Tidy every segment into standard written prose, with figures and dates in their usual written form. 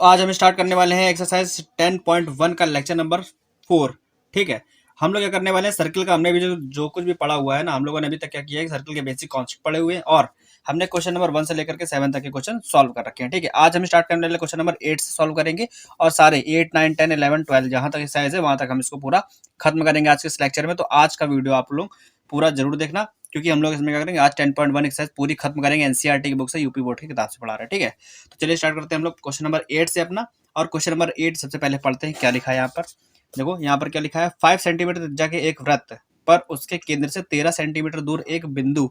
आज हम स्टार्ट करने वाले हैं एक्सरसाइज 10.1 का लेक्चर नंबर 4। ठीक है, हम लोग क्या करने वाले हैं, सर्किल का हमने भी जो कुछ भी पढ़ा हुआ है ना, हम लोगों ने अभी तक क्या किया है, सर्किल के बेसिक कॉन्सेप्ट पढ़े हुए हैं और हमने क्वेश्चन नंबर 1 से लेकर के 7 तक के क्वेश्चन सॉल्व कर रखे हैं। ठीक है, आज हम स्टार्ट करने वाले क्वेश्चन नंबर 8 से सॉल्व करेंगे और सारे 8, 9, 10, 11, 12 जहां तक एक्सरसाइज है वहां तक हम इसको पूरा खत्म करेंगे आज के इस लेक्चर में। तो आज का वीडियो आप लोग पूरा जरूर देखना, क्योंकि हम लोग इसमें क्या करेंगे, आज 10.1 एक्सरसाइज पूरी खत्म करेंगे, एनसीईआरटी की बुक से, यूपी बोर्ड की किताब से पढ़ा रहे हैं। ठीक है, तो चलिए स्टार्ट करते हैं हम लोग क्वेश्चन नंबर 8 से अपना। और क्वेश्चन नंबर 8 सबसे पहले पढ़ते हैं क्या लिखा है यहाँ पर। देखो यहाँ पर क्या लिखा है, 5 सेंटीमीटर त्रिज्या के एक वृत्त पर उसके केंद्र से 13 सेंटीमीटर दूर एक बिंदु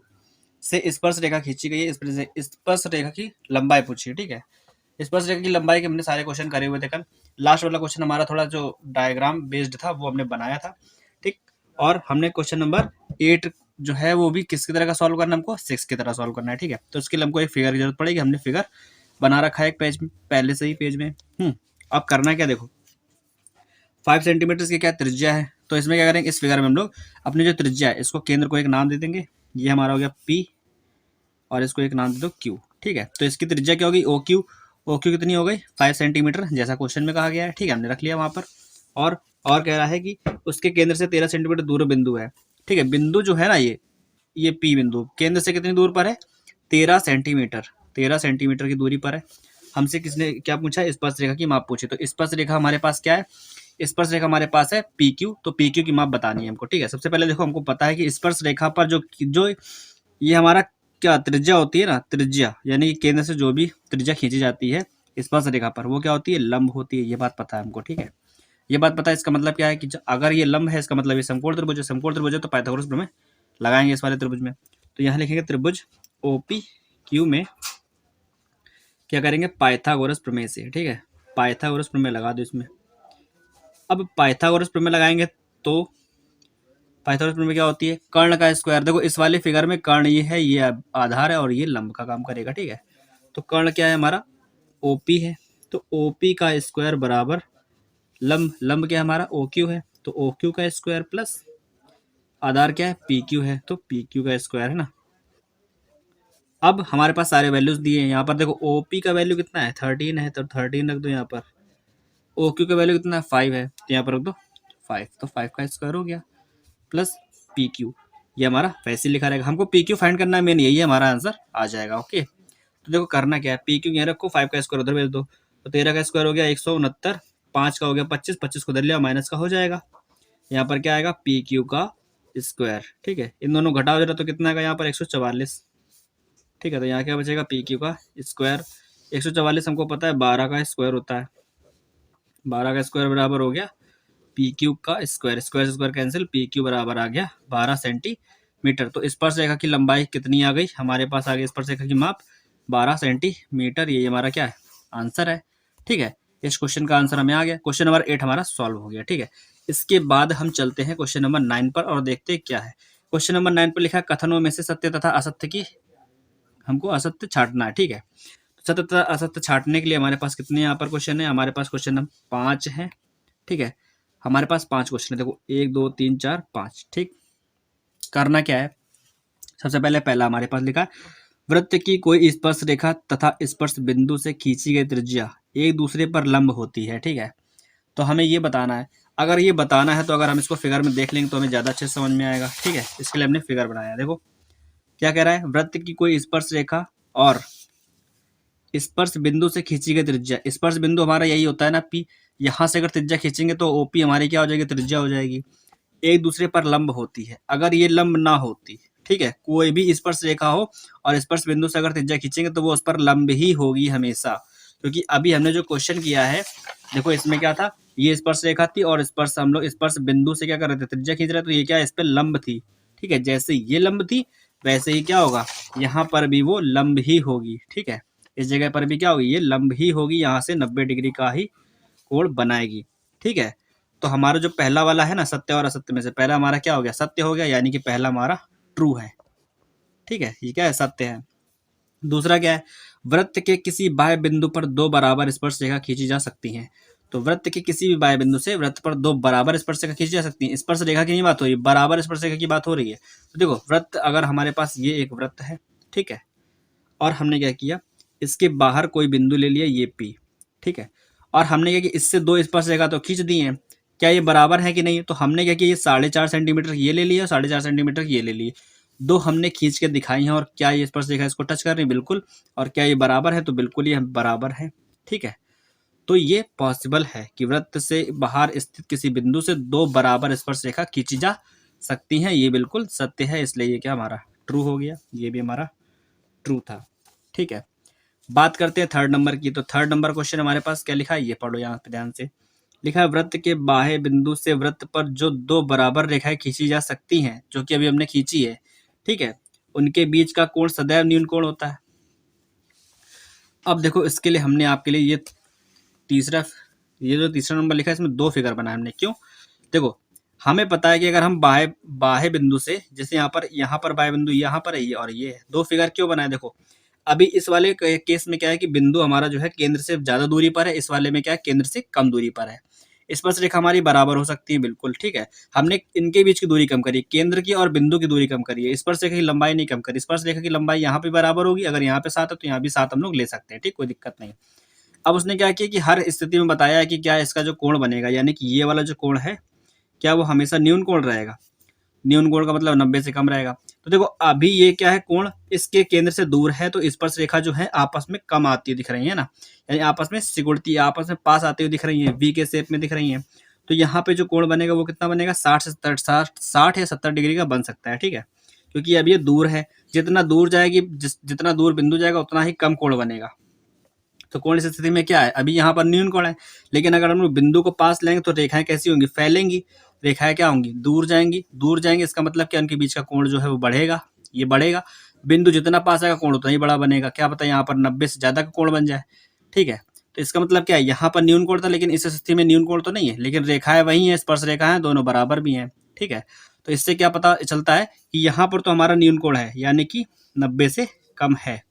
से स्पर्श रेखा खींची गई है। स्पर्श रेखा की लंबाई पूछी है। ठीक है, स्पर्श रेखा की लंबाई के हमने सारे क्वेश्चन करे हुए थे कल। लास्ट वाला क्वेश्चन हमारा थोड़ा जो डायग्राम बेस्ड था वो हमने बनाया था। ठीक, और हमने क्वेश्चन नंबर 8 जो है वो भी किसकी तरह का सॉल्व करना है, हमको 6 की तरह सॉल्व करना है। ठीक है, तो उसके लिए हमको एक फिगर की जरूरत पड़ेगी। हमने फिगर बना रखा है एक पेज में, पहले से ही पेज में। अब करना क्या, देखो 5 सेंटीमीटर की क्या त्रिज्या है, तो इसमें क्या करेंगे, इस फिगर में हम लोग अपनी जो त्रिज्या है इसको केंद्र को एक नाम दे देंगे। ये हमारा हो गया P और इसको एक नाम दे दो Q। ठीक है, तो इसकी त्रिज्या क्या होगी, OQ। OQ कितनी हो गई, 5 सेंटीमीटर, जैसा क्वेश्चन में कहा गया है। ठीक है, हमने रख लिया वहां पर। और कह रहा है कि उसके केंद्र से 13 सेंटीमीटर दूर बिंदु है। ठीक है, बिंदु जो है ना, ये P बिंदु केंद्र से कितनी दूर पर है, 13 सेंटीमीटर। 13 सेंटीमीटर की दूरी पर है। हमसे किसने क्या पूछा, स्पर्श रेखा की माप पूछी। तो स्पर्श रेखा हमारे पास क्या है, स्पर्श रेखा हमारे पास है PQ। तो PQ की माप बतानी है हमको। ठीक है, सबसे पहले देखो हमको पता है कि स्पर्श रेखा पर जो ये हमारा क्या त्रिज्या होती है ना, त्रिज्या यानी कि केंद्र से जो भी त्रिज्या खींची जाती है स्पर्श रेखा पर, वो क्या होती है, लंब होती है। ये बात पता है हमको। ठीक है, ये बात पता है। इसका मतलब क्या है कि अगर ये लंब है, इसका मतलब ये समकोण त्रिभुज है। समकोण त्रिभुज है तो पाइथागोरस प्रमेय लगाएंगे इस वाले त्रिभुज में। तो यहाँ लिखेंगे त्रिभुज OPQ में क्या करेंगे, पाइथागोरस प्रमेय से। ठीक है, पाइथागोरस प्रमेय लगा दो इसमें। अब पाइथागोरस प्रमेय लगाएंगे तो पाइथागोरस प्रमेय क्या होती है, कर्ण का स्क्वायर। देखो इस वाले फिगर में कर्ण ये है, ये आधार है और ये लंब का काम करेगा। ठीक है, तो कर्ण क्या है हमारा, OP है। तो OP का स्क्वायर बराबर लंब, लंब क्या है हमारा, OQ है। तो OQ का स्क्वायर प्लस आधार क्या है, PQ है। तो PQ का स्क्वायर है ना। अब हमारे पास सारे वैल्यूज दिए हैं यहाँ पर। देखो OP का वैल्यू कितना है, 13 है, तो 13 रख दो यहाँ पर। OQ का वैल्यू कितना है, 5 है, तो यहाँ पर रख दो 5। तो 5 का स्क्वायर हो गया प्लस PQ। ये हमारा वैसे लिखा रहेगा। हमको PQ फाइंड करना है मेन, यही हमारा आंसर आ जाएगा। ओके, तो देखो करना क्या है, PQ यहाँ रखो, 5 का स्क्वायर उधर भेज दो। तो 13 का स्क्वायर हो गया 169, 5 का हो गया 25, 25 को उधर लिया, माइनस का हो जाएगा। यहाँ पर क्या आएगा, PQ का स्क्वायर। ठीक है, इन दोनों घटाओ जरा, तो कितना आएगा यहाँ पर 144। ठीक है, तो यहाँ क्या बचेगा, PQ का स्क्वायर। 144 हमको पता है 12 का स्क्वायर होता है। 12 का स्क्वायर बराबर हो गया PQ का स्क्वायर। स्क्वायर से स्क्वायर कैंसिल, PQ बराबर आ गया 12 सेंटीमीटर। तो स्पर्श रेखा की लंबाई कितनी आ गई हमारे पास, आ गई स्पर्श रेखा की माप 12 सेंटीमीटर। ये हमारा क्या है, आंसर है। ठीक है, इस क्वेश्चन का आंसर हमें आ गया। क्वेश्चन नंबर 8 हमारा सॉल्व हो गया। ठीक है, इसके बाद हम चलते हैं क्वेश्चन नंबर 9 पर और देखते हैं क्या है। क्वेश्चन नंबर 9 पर लिखा है, कथनों में से सत्य तथा असत्य की हमको असत्य छांटना है। ठीक है, सत्य तथा असत्य छांटने के लिए हमारे पास कितने यहाँ पर क्वेश्चन है, हमारे पास क्वेश्चन नंबर 5 है। ठीक है, हमारे पास 5 क्वेश्चन है। देखो 1 2 3 4 5। ठीक, करना क्या है, सबसे पहले पहला हमारे पास लिखा है, वृत्त की कोई स्पर्श रेखा तथा स्पर्श बिंदु से खींची गई त्रिज्या एक दूसरे पर लंब होती है। ठीक है, तो हमें ये बताना है। अगर ये बताना है तो अगर हम इसको फिगर में देख लेंगे तो हमें ज़्यादा अच्छे से समझ में आएगा। ठीक है, इसके लिए हमने फिगर बनाया। देखो क्या कह रहा है, वृत्त की कोई स्पर्श रेखा और स्पर्श बिंदु से खींची गई त्रिज्या। स्पर्श बिंदु हमारा यही होता है ना, P। यहाँ से अगर त्रिज्या खींचेंगे तो OP हमारी क्या हो जाएगी, त्रिज्या हो जाएगी। एक दूसरे पर लंब होती है। अगर ये लंब ना होती, ठीक है, कोई भी स्पर्श रेखा हो और स्पर्श बिंदु से अगर त्रिज्या खींचेंगे तो वो उस पर लंब ही होगी हमेशा। क्योंकि अभी हमने जो क्वेश्चन किया है, देखो इसमें क्या था, ये स्पर्श रेखा थी और स्पर्श हम लोग स्पर्श बिंदु से क्या कर रहे थे, त्रिज्या खींच रहे थे, तो ये क्या इस पर लंब थी। ठीक है, जैसे ये लंब थी वैसे ही क्या होगा, यहाँ पर भी वो लंब ही होगी। ठीक है, इस जगह पर भी क्या होगी, ये लंब ही होगी, यहाँ से 90 डिग्री का ही कोण बनाएगी। ठीक है, तो हमारा जो पहला वाला है ना, सत्य और असत्य में से पहला हमारा क्या हो गया, सत्य हो गया, यानी कि पहला हमारा ट्रू है। ठीक है, ये क्या है, सत्य है। दूसरा क्या है, वृत्त के किसी बाह्य बिंदु पर दो बराबर स्पर्श रेखा खींची जा सकती हैं। तो वृत्त के किसी भी बाह्य बिंदु से वृत्त पर दो बराबर स्पर्श रेखा खींची जा सकती है। स्पर्श रेखा की नहीं बात हो रही, बराबर स्पर्श रेखा की बात हो रही है। तो देखो वृत्त, अगर हमारे पास ये एक वृत्त है, ठीक है, और हमने क्या किया, इसके बाहर कोई बिंदु ले लिया, ये P। ठीक है। और हमने क्या कि इससे 2 स्पर्शरेखा तो खींच दी हैं, क्या ये बराबर है कि नहीं? तो हमने क्या किया, ये 4.5 सेंटीमीटर ये ले लिया, 4.5 सेंटीमीटर ये ले लिए, 2 हमने खींच के दिखाई हैं, और क्या ये स्पर्शरेखा इसको टच कर रही है? बिल्कुल। और क्या ये बराबर है? तो बिल्कुल ये बराबर है, ठीक है। तो ये पॉसिबल है कि वृत्त से बाहर स्थित किसी बिंदु से 2 बराबर स्पर्शरेखा खींची जा सकती हैं, ये बिल्कुल सत्य है, इसलिए ये क्या हमारा ट्रू हो गया, ये भी हमारा ट्रू था, ठीक है। बात करते हैं थर्ड नंबर की। तो थर्ड नंबर क्वेश्चन हमारे पास क्या लिखा है, ये पढ़ो यहाँ पे ध्यान से। लिखा है वृत्त के बाह्य बिंदु से वृत्त पर जो 2 बराबर रेखाएं खींची जा सकती हैं, जो कि अभी हमने खींची है, ठीक है, उनके बीच का कोण सदैव न्यून कोण होता है। अब देखो, इसके लिए हमने आपके लिए ये जो तीसरा नंबर लिखा है, इसमें 2 फिगर बनाए हमने। क्यों? देखो, हमें पता है कि अगर हम बाह्य बिंदु से, जैसे यहाँ पर बाह्य बिंदु यहाँ पर है ये, और ये है, 2 फिगर क्यों बनाए? देखो, अभी इस वाले केस में क्या है कि बिंदु हमारा जो है केंद्र से ज्यादा दूरी पर है, इस वाले में क्या है, केंद्र से कम दूरी पर है। स्पर्श रेखा हमारी बराबर हो सकती है, बिल्कुल, ठीक है। हमने इनके बीच की दूरी कम करी, केंद्र की और बिंदु की दूरी कम करी है, स्पर्श रेखा की लंबाई नहीं कम करी। स्पर्श रेखा की लंबाई यहाँ पे बराबर होगी, अगर यहाँ पे 7 है तो यहाँ भी 7 हम लोग ले सकते हैं, ठीक, कोई दिक्कत नहीं। अब उसने क्या किया कि हर स्थिति में बताया है कि क्या इसका जो कोण बनेगा, यानी कि ये वाला जो कोण है, क्या वो हमेशा न्यून कोण रहेगा? न्यून कोण का मतलब 90 से कम रहेगा। तो देखो, अभी ये क्या है, कोण इसके केंद्र से दूर है, तो स्पर्श रेखा जो है आपस में कम आती हुई दिख रही है ना, यानी आपस में सिकुड़ती, आपस में पास आती हुई दिख रही है, वी के शेप में दिख रही है। तो यहाँ पे जो कोण बनेगा वो कितना बनेगा, 60 या 70 डिग्री का बन सकता है, ठीक है, क्योंकि अब ये दूर है। जितना दूर जाएगी, जितना दूर बिंदु जाएगा, उतना ही कम कोण बनेगा। तो कोण इस स्थिति में क्या है, अभी यहाँ पर न्यून कोण है, लेकिन अगर हम लोग बिंदु को पास लेंगे तो रेखाएं कैसी होंगी, फैलेंगी। रेखाएं क्या होंगी, दूर जाएंगी। दूर जाएंगे, इसका मतलब क्या, उनके बीच का कोण जो है वो बढ़ेगा, ये बढ़ेगा। बिंदु जितना पास आएगा, कोण उतना ही बड़ा बनेगा। क्या पता यहाँ पर 90 से ज्यादा का कोण बन जाए, ठीक है। तो इसका मतलब क्या है, यहाँ पर न्यून कोण था, लेकिन इस स्थिति में न्यून कोण तो नहीं है, लेकिन रेखाएं वही है, स्पर्श रेखा है, दोनों बराबर भी हैं, ठीक है। तो इससे क्या पता चलता है कि यहाँ पर तो हमारा न्यून कोण है, यानी कि 90 से कम है,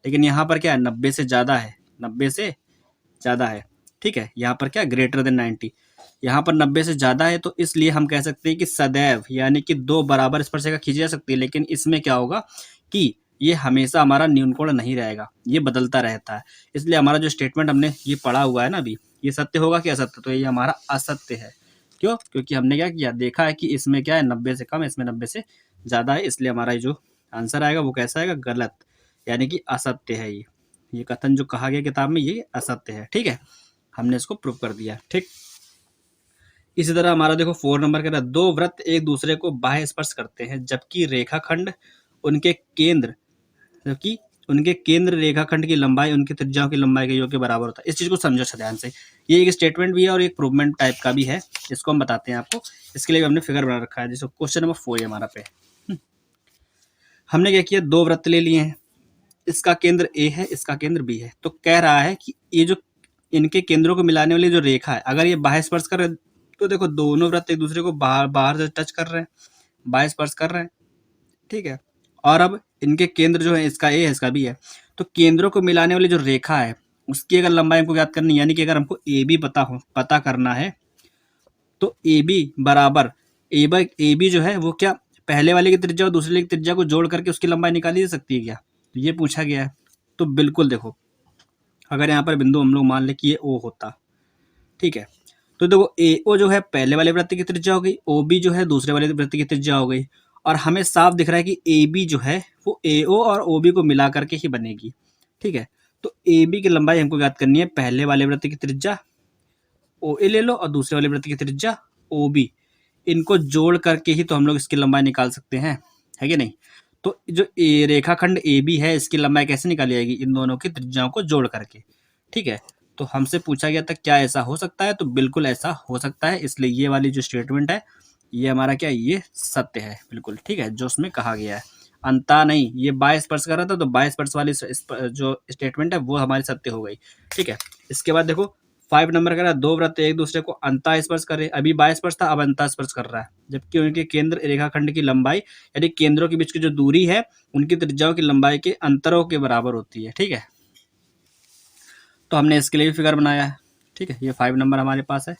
लेकिन यहाँ पर क्या है, 90 से ज्यादा है, 90 से ज्यादा है, ठीक है। यहाँ पर क्या, ग्रेटर देन 90, यहाँ पर 90 से ज्यादा है, तो इसलिए हम कह सकते हैं कि सदैव, यानी कि 2 बराबर स्पर्शरेखा खींची जा सकती है, लेकिन इसमें क्या होगा कि ये हमेशा हमारा न्यून कोण नहीं रहेगा, ये बदलता रहता है। इसलिए हमारा जो स्टेटमेंट हमने ये पढ़ा हुआ है ना अभी, ये सत्य होगा कि असत्य? तो ये हमारा असत्य है। क्यों? क्योंकि हमने क्या किया, देखा है कि इसमें क्या है, 90 से कम, इसमें 90 से ज्यादा है, इसलिए हमारा जो आंसर आएगा वो कैसा आएगा, गलत, यानी कि असत्य है। ये कथन जो कहा गया किताब में, ये असत्य है, ठीक है। हमने इसको प्रूव कर दिया, ठीक। इसी तरह हमारा देखो 4 नंबर कह रहा है, 2 वृत्त एक दूसरे को बाह्य स्पर्श करते हैं, जबकि रेखाखंड उनके केंद्र जबकि उनके केंद्र रेखाखंड की लंबाई उनकी त्रिज्याओं की लंबाई के योग के बराबर होता है। इस चीज को समझो अच्छा ध्यान से, ये एक स्टेटमेंट भी है और एक प्रूवमेंट टाइप का भी है, इसको हम बताते हैं आपको। इसके लिए भी हमने फिगर बना रखा है, जैसे क्वेश्चन नंबर 4 है हमारा पे। हमने क्या किया, 2 वृत्त ले लिए हैं, इसका केंद्र ए है, इसका केंद्र बी है। तो कह रहा है कि ये जो इनके केंद्रों को मिलाने वाली जो रेखा है, अगर ये बाह्य स्पर्श कर रहे हैं, तो देखो दोनों वृत्त एक दूसरे को बाहर से टच कर रहे हैं, बाह्य स्पर्श कर रहे हैं, ठीक है। और अब इनके केंद्र जो है, इसका ए है, इसका बी है, तो केंद्रों को मिलाने वाली जो रेखा है, उसकी अगर लंबाई हमको ज्ञात करनी, यानी कि अगर हमको ए बी पता करना है, तो ए बी बराबर ए बी जो है वो क्या, पहले वाले की त्रिज्या और दूसरे वाले की त्रिज्या को जोड़ करके उसकी लंबाई निकाली जा सकती है क्या? तो ये पूछा गया है। तो बिल्कुल देखो, अगर यहाँ पर बिंदु हम लोग मान ले कि ये ओ होता, ठीक है, तो देखो ए ओ जो है पहले वाले वृत्त की त्रिज्या हो गई, ओ बी जो है दूसरे वाले वृत्त की त्रिज्या हो गई, और हमें साफ दिख रहा है कि ए बी जो है वो ए ओ और ओ बी को मिला करके ही बनेगी, ठीक है। तो ए बी की लंबाई हमको ज्ञात करनी है, पहले वाले वृत्त की त्रिज्या ओ ए ले लो और दूसरे वाले वृत्त की त्रिज्या ओ बी, इनको जोड़ करके ही तो हम लोग इसकी लंबाई निकाल सकते हैं, है कि नहीं? तो जो रेखाखंड ए बी है, इसकी लंबाई कैसे निकाली जाएगी, इन दोनों की त्रिज्याओं को जोड़ करके, ठीक है। तो हमसे पूछा गया था क्या ऐसा हो सकता है, तो बिल्कुल ऐसा हो सकता है, इसलिए ये वाली जो स्टेटमेंट है, ये हमारा क्या है, ये सत्य है, बिल्कुल, ठीक है, जो उसमें कहा गया है। अंता नहीं, ये बाय स्पर्श कर रहा था, तो बाय स्पर्श वाली जो स्टेटमेंट है वो हमारी सत्य हो गई, ठीक है। इसके बाद देखो 5 नंबर कह रहा है, 2 वृत्त एक दूसरे को अंतः स्पर्श करे, अभी बाय स्पर्श था, अब अंतः स्पर्श कर रहा है, जबकि उनके केंद्र रेखाखंड की लंबाई, यानी केंद्रों के बीच की जो दूरी है, उनकी त्रिज्याओं की लंबाई के अंतरों के बराबर होती है, ठीक है। तो हमने इसके लिए भी फिगर बनाया है, ठीक है। ये 5 नंबर हमारे पास है।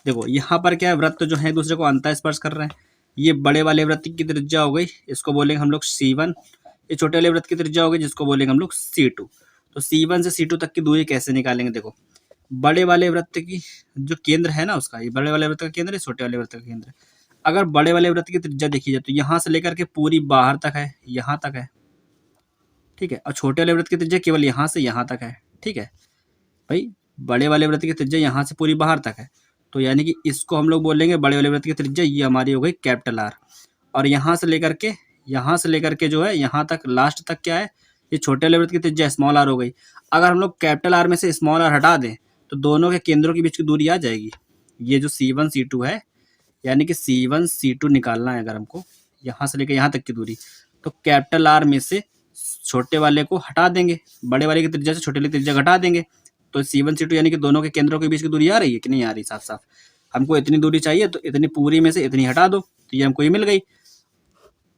देखो यहाँ पर क्या है, वृत्त जो है एक दूसरे को अंतः स्पर्श कर रहे हैं। ये बड़े वाले वृत्त की त्रिज्या हो गई, इसको बोलेंगे हम लोग C1। ये छोटे वाले वृत्त की त्रिज्या हो गई, जिसको बोलेंगे हम लोग C2। तो C1 से C2 तक की दूरी कैसे निकालेंगे, देखो बड़े वाले वृत्त की जो केंद्र है ना उसका, ये बड़े वाले वृत्त का केंद्र है, छोटे वाले वृत्त का केंद्र है। अगर बड़े वाले वृत्त की त्रिज्या देखी जाए तो यहाँ से लेकर के पूरी बाहर तक है, यहाँ तक है, ठीक है। और छोटे वाले वृत्त की त्रिज्या केवल यहाँ से यहाँ तक है, ठीक है भाई। बड़े वाले वृत्त की त्रिज्या यहाँ से पूरी बाहर तक है, तो यानी कि इसको हम लोग बोलेंगे बड़े वाले वृत्त की त्रिज्या, ये हमारी हो गई कैपिटल आर। और यहाँ से लेकर के जो है यहाँ तक लास्ट तक क्या है, ये छोटे वाले वृत्त की त्रिज्या स्मॉल आर हो गई। अगर हम लोग कैपिटल आर में से स्मॉल आर हटा दें तो दोनों के केंद्रों के बीच की दूरी आ जाएगी। ये जो C1 C2 है, यानी कि C1 C2 निकालना है अगर हमको, यहाँ से लेकर यहाँ तक की दूरी, तो कैपिटल आर में से छोटे वाले को हटा देंगे, बड़े वाले की त्रिज्या से छोटे वाले की त्रिज्या घटा देंगे, तो C1 C2 यानी कि दोनों के केंद्रों के बीच की दूरी आ रही है कि नहीं आ रही, साफ साफ। हमको इतनी दूरी चाहिए तो इतनी पूरी में से इतनी हटा दो, तो ये हमको ये मिल गई।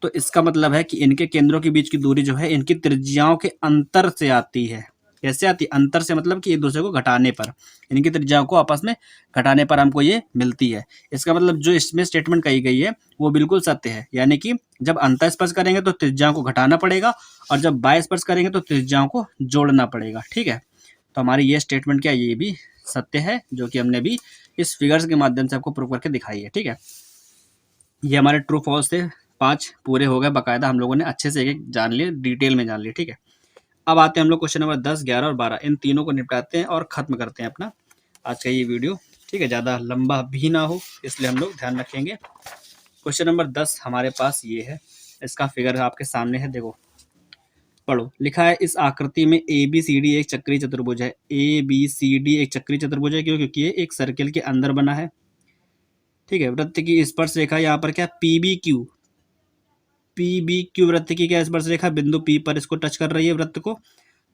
तो इसका मतलब है कि इनके केंद्रों के बीच की दूरी जो है इनकी त्रिज्याओं के अंतर से आती है। कैसे आती है? अंतर से मतलब कि एक दूसरे को घटाने पर, इनकी त्रिज्याओं को आपस में घटाने पर हमको ये मिलती है। इसका मतलब जो इसमें स्टेटमेंट कही गई है वो बिल्कुल सत्य है, यानी कि जब अंतर स्पर्श करेंगे तो त्रिज्याओं को घटाना पड़ेगा, और जब बाह्य स्पर्श करेंगे तो त्रिज्याओं को जोड़ना पड़ेगा, ठीक है। तो हमारी ये स्टेटमेंट क्या है, ये भी सत्य है, जो कि हमने भी इस फिगर्स के माध्यम से आपको प्रूव करके दिखाई है, ठीक है। ये हमारे ट्रू फॉल्स थे, 5 पूरे हो गए बाकायदा, हम लोगों ने अच्छे से एक एक जान लिए, डिटेल में जान लिए, ठीक है। अब आते हैं हम लोग क्वेश्चन नंबर 10, 11 और 12, इन तीनों को निपटाते हैं और खत्म करते हैं अपना आज का ये वीडियो, ठीक है। ज़्यादा लंबा भी ना हो इसलिए हम लोग ध्यान रखेंगे। क्वेश्चन नंबर 10 हमारे पास ये है, इसका फिगर आपके सामने है, देखो पढ़ो। लिखा है इस आकृति में ABCD एक चक्रीय चतुर्भुज है। ABCD एक चक्रीय चतुर्भुज है, क्यों? क्योंकि ये एक सर्किल के अंदर बना है, ठीक है। वृत्त की स्पर्श रेखा यहाँ पर क्या, PBQ वृत्त की क्या स्पर्श रेखा बिंदु P पर इसको टच कर रही है वृत्त को।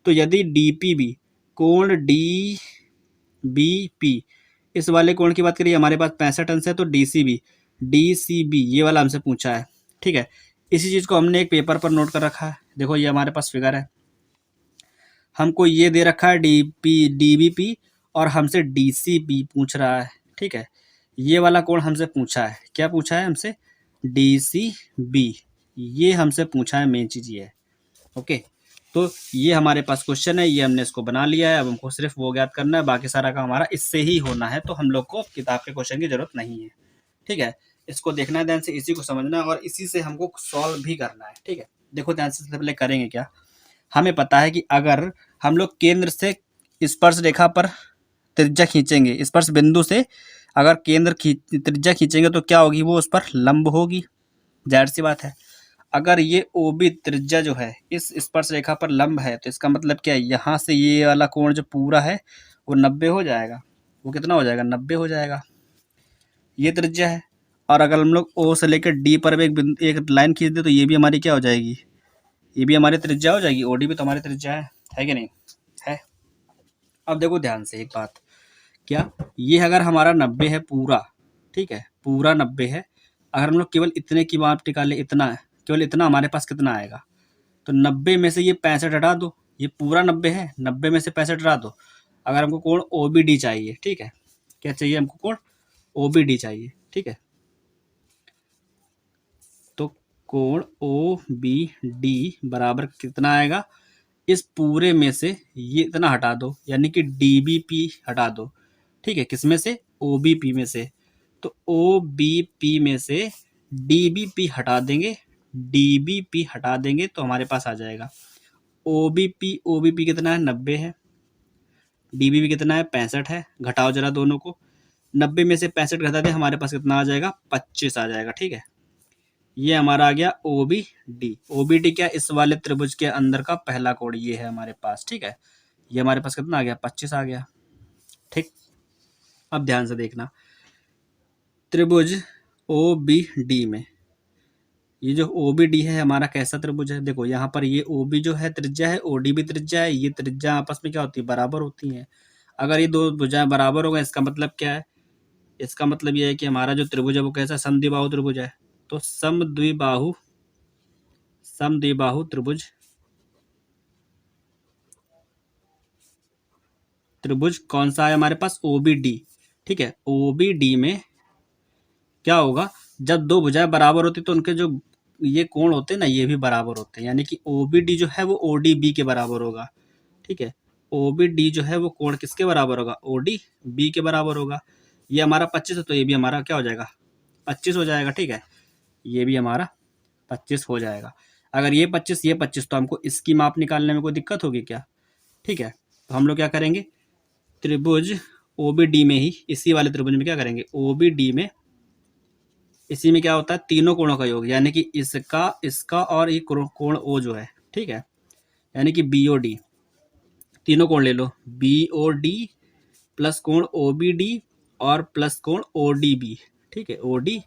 तो यदि DPB कोण DBP, इस वाले कोण की बात करिए, हमारे पास 65 अंश है, तो DCB ये वाला हमसे पूछा है, ठीक है। इसी चीज को हमने एक पेपर पर नोट कर रखा है, देखो ये हमारे पास फिगर है, हमको ये दे रखा है DBP और हमसे DCB पूछ रहा है, ठीक है। ये वाला कोण हमसे पूछा है, क्या पूछा है हमसे, DCB, ये हमसे पूछा है, मेन चीज ये है, ओके। तो ये हमारे पास क्वेश्चन है, ये हमने इसको बना लिया है, अब हमको सिर्फ वो ज्ञात करना है, बाकी सारा काम हमारा इससे ही होना है, तो हम लोग को किताब के क्वेश्चन की जरूरत नहीं है, ठीक है। इसको देखना है ध्यान से, इसी को समझना है और इसी से हमको सॉल्व भी करना है, ठीक है। देखो ध्यान से, पहले करेंगे क्या, हमें पता है कि अगर हम लोग केंद्र से स्पर्श रेखा पर त्रिज्या खींचेंगे, स्पर्श बिंदु से अगर त्रिज्या खींचेंगे तो क्या होगी, वो उस पर लंब होगी, जाहिर सी बात है। अगर ये OB त्रिज्या जो है इस स्पर्श रेखा पर लंब है, तो इसका मतलब क्या है, यहाँ से ये वाला कोण जो पूरा है वो 90 हो जाएगा, वो कितना हो जाएगा, 90 हो जाएगा, ये त्रिज्या है। और अगर हम लोग O से लेकर D पर एक लाइन खींच दे तो ये भी हमारी क्या हो जाएगी, ये भी हमारी त्रिज्या हो जाएगी, OD भी तो हमारी त्रिज्या है कि नहीं है। अब देखो ध्यान से एक बात, क्या ये अगर हमारा 90 है पूरा, ठीक है, पूरा 90 है, अगर हम लोग केवल इतने की माप निकाले, इतना है, केवल इतना, हमारे पास कितना आएगा, तो 90 में से ये 65 हटा दो, ये पूरा 90 है, 90 में से 65 हटा दो। अगर हमको कोण OBD चाहिए, ठीक है, क्या चाहिए हमको, कोण OBD चाहिए, ठीक है। तो कोण OBD बराबर कितना आएगा, इस पूरे में से ये इतना हटा दो, यानी कि DBP हटा दो, ठीक है, किसमें से, OBP में से। तो OBP में से DBP हटा देंगे, DBP हटा देंगे तो हमारे पास आ जाएगा OBP कितना है, 90 है, DBP कितना है, 65 है, घटाओ जरा दोनों को, 90 में से 65 घटा दे, हमारे पास कितना आ जाएगा, 25 आ जाएगा, ठीक है। ये हमारा आ गया OBD क्या, इस वाले त्रिभुज के अंदर का पहला कोण ये है हमारे पास, ठीक है। ये हमारे पास कितना आ गया, 25 आ गया, ठीक। अब ध्यान से देखना, त्रिभुज OBD में ये जो OBD है हमारा कैसा त्रिभुज है, देखो यहाँ पर ये OB जो है त्रिज्या है, OD भी त्रिज्या है, ये त्रिज्या आपस में क्या होती है, बराबर होती हैं। अगर ये दो भुजाएं बराबर हो गए, इसका मतलब क्या है, इसका मतलब ये है कि हमारा जो त्रिभुज है वो कैसा, समद्विबाहु त्रिभुज है। तो समद्विबाहु त्रिभुज कौन सा है हमारे पास, OBD, ठीक है। OBD में क्या होगा, जब दो भुजाएं बराबर होती तो उनके जो ये कोण होते हैं ना, ये भी बराबर होते हैं, यानी कि OBD जो है वो ODB के बराबर होगा, ठीक है। ओ बी डी जो है वो कोण किसके बराबर होगा, ओ डी बी के बराबर होगा। ये हमारा 25 है तो ये भी हमारा क्या हो जाएगा, 25 हो जाएगा। ठीक है, ये भी हमारा 25 हो जाएगा। अगर ये 25 ये 25 तो हमको इसकी माप निकालने में कोई दिक्कत होगी क्या। ठीक है, तो हम लोग क्या करेंगे, त्रिभुज ओ बी डी में ही, इसी वाले त्रिभुज में क्या करेंगे, ओ बी डी में, इसी में क्या होता है, तीनों कोणों का योग, यानी कि इसका, इसका और ये कोण ओ जो है। ठीक है, यानी कि बी ओ डी, तीनों कोण ले लो, बी ओ डी प्लस कोण ओ बी डी और प्लस कोण ओ डी बी। ठीक है, ओ डी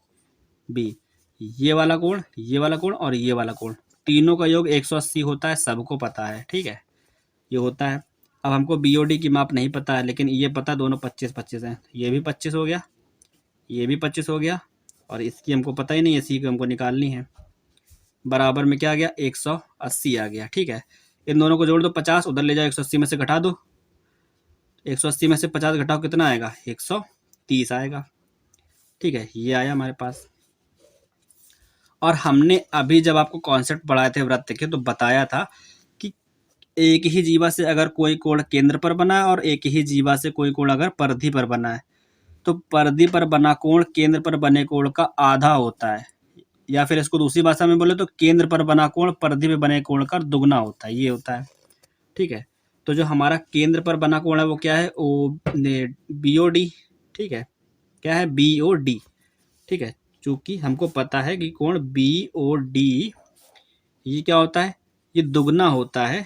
बी, ये वाला कोण, ये वाला कोण और ये वाला कोण, तीनों का योग 180 होता है, सबको पता है। ठीक है, ये होता है। अब हमको बी ओ डी की माप नहीं पता है, लेकिन ये पता दोनों 25-25 हैं। ये भी 25 हो गया, ये भी 25 हो गया, और इसकी हमको पता ही नहीं है, इसी को हमको निकालनी है। बराबर में क्या आ गया, 180 आ गया। ठीक है, इन दोनों को जोड़ दो, 50 उधर ले जाओ, 180 में से घटा दो, 180 में से 50 घटाओ, कितना आएगा, 130 आएगा। ठीक है, ये आया हमारे पास। और हमने अभी जब आपको कॉन्सेप्ट पढ़ाए थे वृत्त के, तो बताया था कि एक ही जीवा से अगर कोई कोण केंद्र पर बना है और एक ही जीवा से कोई कोण अगर परिधि पर बना है, तो परिधि पर बना कोण केंद्र पर बने कोण का आधा होता है, या फिर इसको दूसरी भाषा में बोले तो केंद्र पर बना कोण परिधि में बने कोण का दुगना होता है, ये होता है। ठीक है, तो जो हमारा केंद्र पर बना कोण है वो क्या है, ओ बी ओ डी। ठीक है, क्या है, बी ओ डी। ठीक है, चूंकि हमको पता है कि कोण बी ओ डी ये क्या होता है, ये दुगना होता है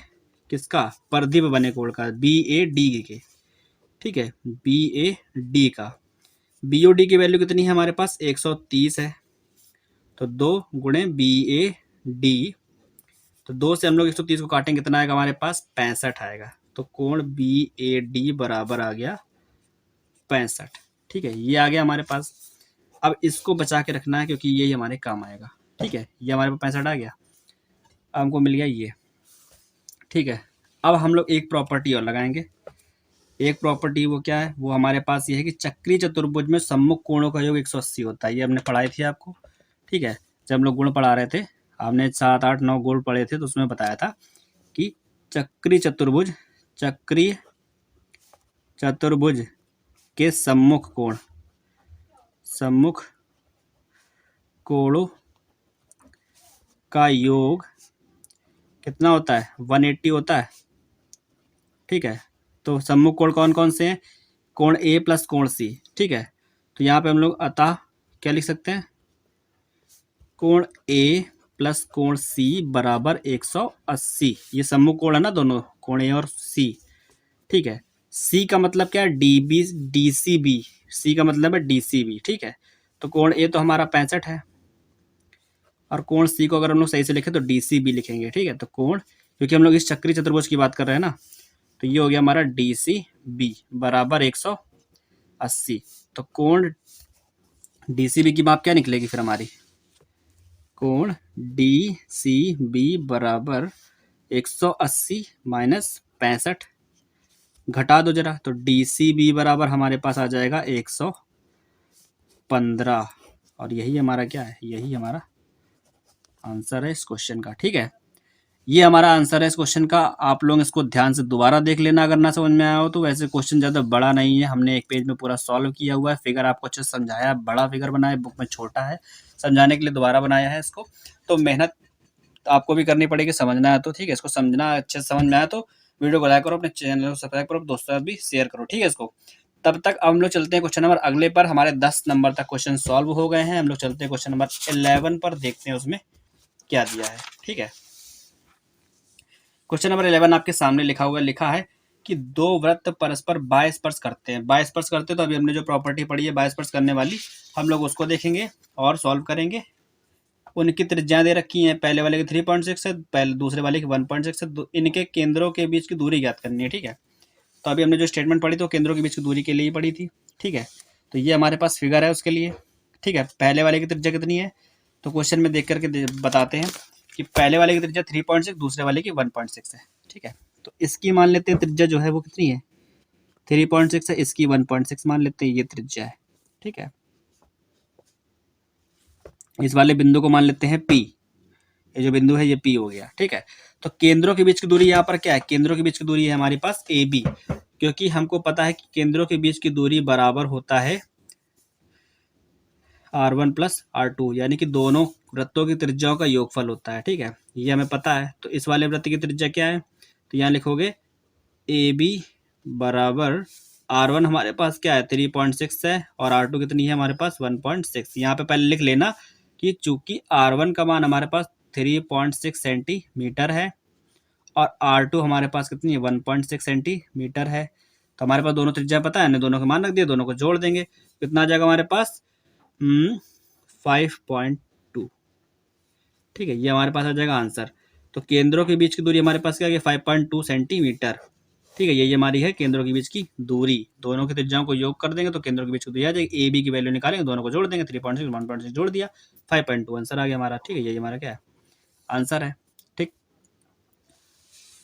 किसका, परिधि पे बने कोण का, बी ए डी के। ठीक है, बी ए डी का, बी ओ डी की वैल्यू कितनी है हमारे पास, 130 है, तो 2 गुणे बी ए डी, तो 2 से हम लोग 130 को काटेंगे, कितना आएगा हमारे पास, 65 आएगा। तो कोण बी ए डी बराबर आ गया 65। ठीक है, ये आ गया हमारे पास। अब इसको बचा के रखना है, क्योंकि यही हमारे काम आएगा। ठीक है, ये हमारे पास 65 आ गया, अब हमको मिल गया ये। ठीक है, अब हम लोग एक प्रॉपर्टी और लगाएंगे। एक प्रॉपर्टी वो क्या है, वो हमारे पास ये है कि चक्रीय चतुर्भुज में सम्मुख कोणों का योग 180 होता है। ये हमने पढ़ाई थी आपको। ठीक है, जब हम लोग गुण पढ़ा रहे थे, आपने 7, 8, 9 गुण पढ़े थे, तो उसमें बताया था कि चक्रीय चतुर्भुज, चक्रीय चतुर्भुज के सम्मुख कोण, सम्मुख कोणों का योग कितना होता है, 180 होता है। ठीक है, तो सम्मुख कोण कौन कौन से हैं, कोण ए प्लस कोण सी। ठीक है, तो यहाँ पे हम लोग अतः क्या लिख सकते हैं, कोण ए प्लस कोण सी बराबर 180। ये सम्मुख कोण है ना दोनों, कोण ए और सी। ठीक है, सी का मतलब क्या है, D B D C B, C का मतलब है डी सी बी। ठीक है, तो कोण ए तो हमारा 65 है, और कोण सी को अगर हम लोग सही से लिखें तो डी सी बी लिखेंगे। ठीक है, तो कोण, क्योंकि हम लोग इस चक्रीय चतुर्भुज की बात कर रहे हैं ना, तो ये हो गया हमारा डी सी बी बराबर 180। तो कोण डी सी बी की माप क्या निकलेगी फिर हमारी, कोण डी सी बी बराबर 180 माइनस 65, घटा दो जरा, तो डी सी बी बराबर हमारे पास आ जाएगा 115। और यही हमारा क्या है, यही हमारा आंसर है इस क्वेश्चन का। ठीक है, ये हमारा आंसर है इस क्वेश्चन का। आप लोग इसको ध्यान से दोबारा देख लेना अगर ना समझ में आया हो तो। वैसे क्वेश्चन ज़्यादा बड़ा नहीं है, हमने एक पेज में पूरा सॉल्व किया हुआ है। फिगर आपको अच्छे से समझाया है, बड़ा फिगर बनाया, बुक में छोटा है, समझाने के लिए दोबारा बनाया है इसको। तो मेहनत आपको भी करनी पड़ेगी, समझना है तो। ठीक है, इसको समझना अच्छे से समझ में आया तो वीडियो को लाइक करो, अपने चैनल को सब्सक्राइब करो, दोस्तों भी शेयर करो। ठीक है, इसको तब तक हम लोग चलते हैं क्वेश्चन नंबर अगले पर। हमारे 10 नंबर तक क्वेश्चन सॉल्व हो गए हैं। हम लोग चलते हैं क्वेश्चन नंबर 11 पर, देखते हैं उसमें क्या दिया है। ठीक है, क्वेश्चन नंबर 11 आपके सामने लिखा हुआ है, लिखा है कि दो वृत्त परस्पर बाह्य स्पर्श करते हैं। बाह्य स्पर्श करते हैं, तो अभी हमने जो प्रॉपर्टी पढ़ी है बाह्य स्पर्श करने वाली, हम लोग उसको देखेंगे और सॉल्व करेंगे। उनकी त्रिज्याएं दे रखी हैं, पहले वाले की 3.6 है, पहले दूसरे वाले की 1.6 है। इनके केंद्रों के बीच की दूरी ज्ञात करनी है। ठीक है, तो अभी हमने जो स्टेटमेंट पढ़ी तो केंद्रों के बीच की दूरी के लिए ही पढ़ी थी। ठीक है, तो ये हमारे पास फिगर है उसके लिए। ठीक है, पहले वाले की त्रिज्या कितनी है, तो क्वेश्चन में देख करके बताते हैं कि पहले वाले की त्रिज्या 3.6, दूसरे वाले की 1.6 है। ठीक है, तो इसकी मान लेते हैं त्रिज्या जो है वो कितनी है, 3.6 है, इसकी 1.6 मान लेते हैं, ये त्रिज्या है। ठीक है, इस वाले बिंदु को मान लेते हैं P। ये जो बिंदु है ये P हो गया, ठीक है। तो केंद्रों के बीच की दूरी यहाँ पर क्या है, केंद्रों के बीच की दूरी है हमारे पास AB, क्योंकि हमको पता है कि केंद्रों के बीच की दूरी बराबर होता है R1 प्लस R2, यानी कि दोनों वृत्तों की त्रिज्याओं का योगफल होता है, ठीक है, ये हमें पता है। तो इस वाले वृत्त की त्रिज्या क्या है, तो यहाँ लिखोगे AB बराबर R1 हमारे पास क्या है 3.6 है, और R2 कितनी है हमारे पास 1.6। यहाँ पे पहले लिख लेना कि चूंकि R1 का मान हमारे पास 3.6 सेंटीमीटर है और R2 हमारे पास कितनी है 1.6 सेंटीमीटर है, तो हमारे पास दोनों त्रिज्या पता है ना, दोनों के मान रख दिए, दोनों को जोड़ देंगे, कितना आ जाएगा हमारे पास 5.2, ठीक है, ये हमारे पास आ जाएगा आंसर। तो केंद्रों के बीच की दूरी हमारे पास क्या है 5.2 सेंटीमीटर, ठीक है, ये हमारी है केंद्रों के बीच की दूरी। दोनों की त्रिज्याओं को योग कर देंगे तो केंद्रों के बीच की दूरी आ जाएगी, AB की वैल्यू निकालेंगे, दोनों को जोड़ देंगे, 3.6 1.6 जोड़ दिया 5.2 आंसर आ गया हमारा, ठीक है, ये हमारा क्या है आंसर है, ठीक।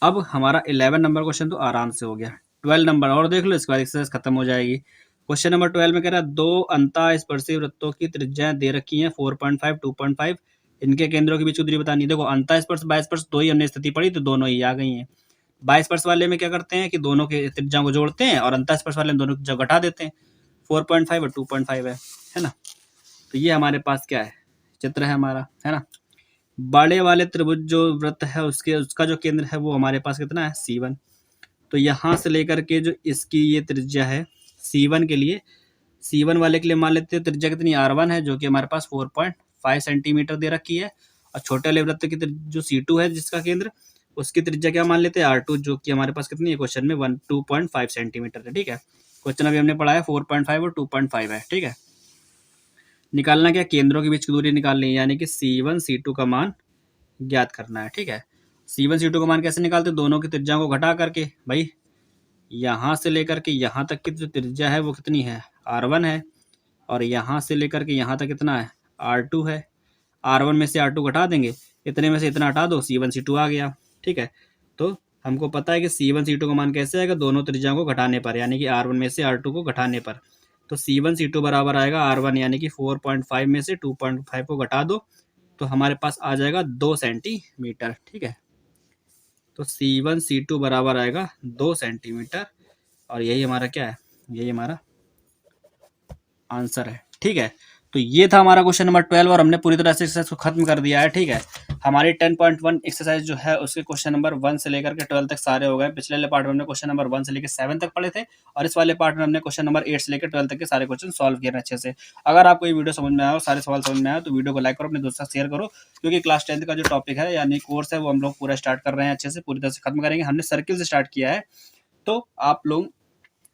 अब हमारा 11 नंबर क्वेश्चन तो आराम से हो गया। 12 नंबर और देख लो, इसके बाद एक्सरसाइज खत्म हो जाएगी। क्वेश्चन नंबर 12 में कह रहा है दो अंतःस्पर्शी वृत्तों की त्रिज्याएं दे रखी हैं 4.5 2.5, इनके केंद्रों के बीच की दूरी बतानी है। देखो अंतःस्पर्श बाह्यस्पर्श दो ही हमने स्थिति पढ़ी तो दोनों ही आ गई हैं। बाह्यस्पर्श वाले में क्या करते हैं कि दोनों के त्रिज्याओं को जोड़ते हैं, और अंतःस्पर्श वाले में दोनों की त्रिज्या घटा देते हैं, 4.5 और 2.5 है ना। तो ये हमारे पास क्या है चित्र है हमारा, है ना। बड़े वाले त्रिभुज जो वृत्त है उसका जो केंद्र है वो हमारे पास कितना है C1। तो यहाँ से लेकर के जो इसकी ये त्रिज्या है C1 के लिए, C1 वाले के लिए मान लेते हैं त्रिज्या कितनी R1 है, जो कि हमारे पास 4.5 सेंटीमीटर दे रखी है, और छोटे वाले वृत्त की जो C2 है जिसका केंद्र, उसकी त्रिज्या क्या मान लेते हैं R2, जो कि हमारे पास कितनी है क्वेश्चन में 2.5 सेंटीमीटर है, ठीक है। क्वेश्चन अभी हमने पढ़ा है 4.5 और 2.5 है, ठीक है। निकालना क्या, केंद्रों के बीच की दूरी निकालनी है, यानी कि C1 C2 का मान ज्ञात करना है, ठीक है। C1 C2 का मान कैसे निकालते हैं, दोनों की त्रिज्या को घटा करके, भाई यहाँ से लेकर के यहाँ तक की जो त्रिज्या है वो कितनी है R1 है, और यहाँ से लेकर के यहाँ तक कितना है R2 है। R1 में से R2 घटा देंगे, इतने में से इतना हटा दो, C1 C2 आ गया, ठीक है। तो हमको पता है कि C1 C2 का मान कैसे आएगा, दोनों त्रिज्याओं को घटाने पर, यानी कि R1 में से R2 को घटाने पर। तो C1 C2 बराबर आएगा R1 यानी कि 4.5 में से 2.5 को घटा दो तो हमारे पास आ जाएगा 2 सेंटीमीटर, ठीक है। तो C1 C2 बराबर आएगा 2 सेंटीमीटर, और यही हमारा क्या है, यही हमारा आंसर है, ठीक है। तो ये था हमारा क्वेश्चन नंबर 12, और हमने पूरी तरह से एक्सरसाइज को खत्म कर दिया है, ठीक है। हमारी 10.1 एक्सरसाइज जो है उसके क्वेश्चन नंबर 1 से लेकर के 12 तक सारे हो गए। पिछले वाले पार्ट में हमने क्वेश्चन नंबर 1 से लेकर 7 तक पढ़े थे, और इस वाले पार्ट में हमने क्वेश्चन नंबर 8 से लेकर 12 तक के सारे क्वेश्चन सॉल्व किए अच्छे से। अगर आपको ये वीडियो समझ में आया हो, सारे सवाल समझ में आया तो वीडियो को लाइक करो, अपने दोस्तों से शेयर करो, क्योंकि क्लास 10th का जो टॉपिक है यानी कोर्स है वो हम लोग पूरा स्टार्ट कर रहे हैं, अच्छे से पूरी तरह से खत्म करेंगे। हमने सर्किल से स्टार्ट किया है, तो आप लोग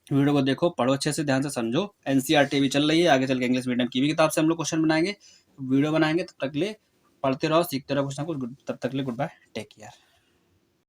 वीडियो को देखो, पढ़ो अच्छे से, ध्यान से समझो। एनसीईआरटी भी चल रही है, आगे चल के इंग्लिश मीडियम की भी किताब से हम लोग क्वेश्चन बनाएंगे, वीडियो बनाएंगे। तब तक ले पढ़ते रहो, सीखते रहो कुछ ना कुछ। तब तक ले गुड बाय, टेक केयर।